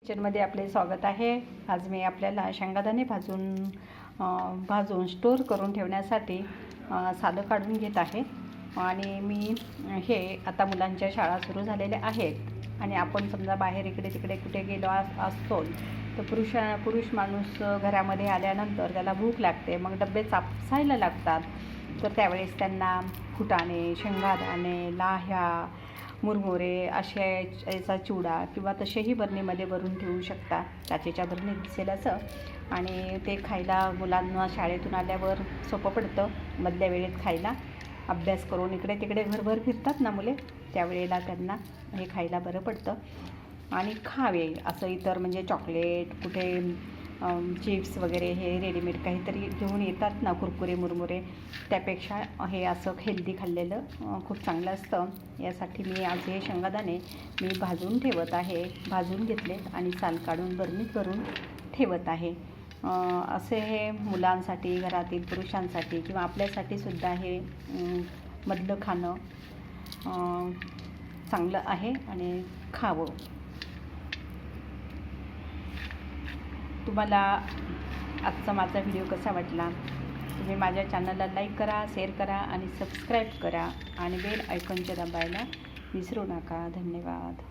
किचनमध्ये आपले स्वागत आहे। आज मी आपल्याला शेंगादाणे भाजून स्टोर करून ठेवण्यासाठी सालं काढून घेत आहे। आणि मी हे आता मुलांच्या शाळा सुरू झालेल्या आहेत आणि आपण समजा बाहेर इकडे तिकडे कुठे गेलो असतो तर पुरुष माणूस घरामध्ये आल्यानंतर त्याला भूक लागते, मग डबे चापसायला लागतात। तर त्यावेळेस त्यांना फुटाणे, शेंगादाणे, लाह्या, मुरमुरे असे याचा चिवडा किंवा तसेही बरणीमध्ये भरून ठेवू शकता, काचेच्या बरणीत दिसेल असं। आणि ते खायला मुलांना शाळेतून आल्यावर सोपं पडतं। मधल्या वेळेत खायला अभ्यास करून इकडे तिकडे घरभर फिरतात ना मुले, त्यावेळेला त्यांना हे खायला बरं पडतं आणि खावे असं। इतर म्हणजे चॉकलेट, कुठे चिप्स वगैरे हे रेडीमेड काहीतरी घेऊन येतात ना, कुरकुरे मुरमुरे, त्यापेक्षा हे असं हेल्दी खाल्लेलं खूप चांगलं असतं। यासाठी मी आज हे शेंगादाणे भाजून ठेवत आहे, भाजून घेतलेत आणि साल काढून बरणीत भरून ठेवत आहे। असे हे मुलांसाठी, घरातील पुरुषांसाठी किंवा आपल्यासाठी सुद्धा हे मधलं खाणं चांगलं आहे आणि खावं। तुम्हाला आजचा माझा व्हिडिओ कसा वाटला? तुम्ही माझ्या चॅनलला लाईक करा, शेअर करा आणि सबस्क्राईब करा आणि बेल आयकॉनचे दाबायला विसरू नका। धन्यवाद।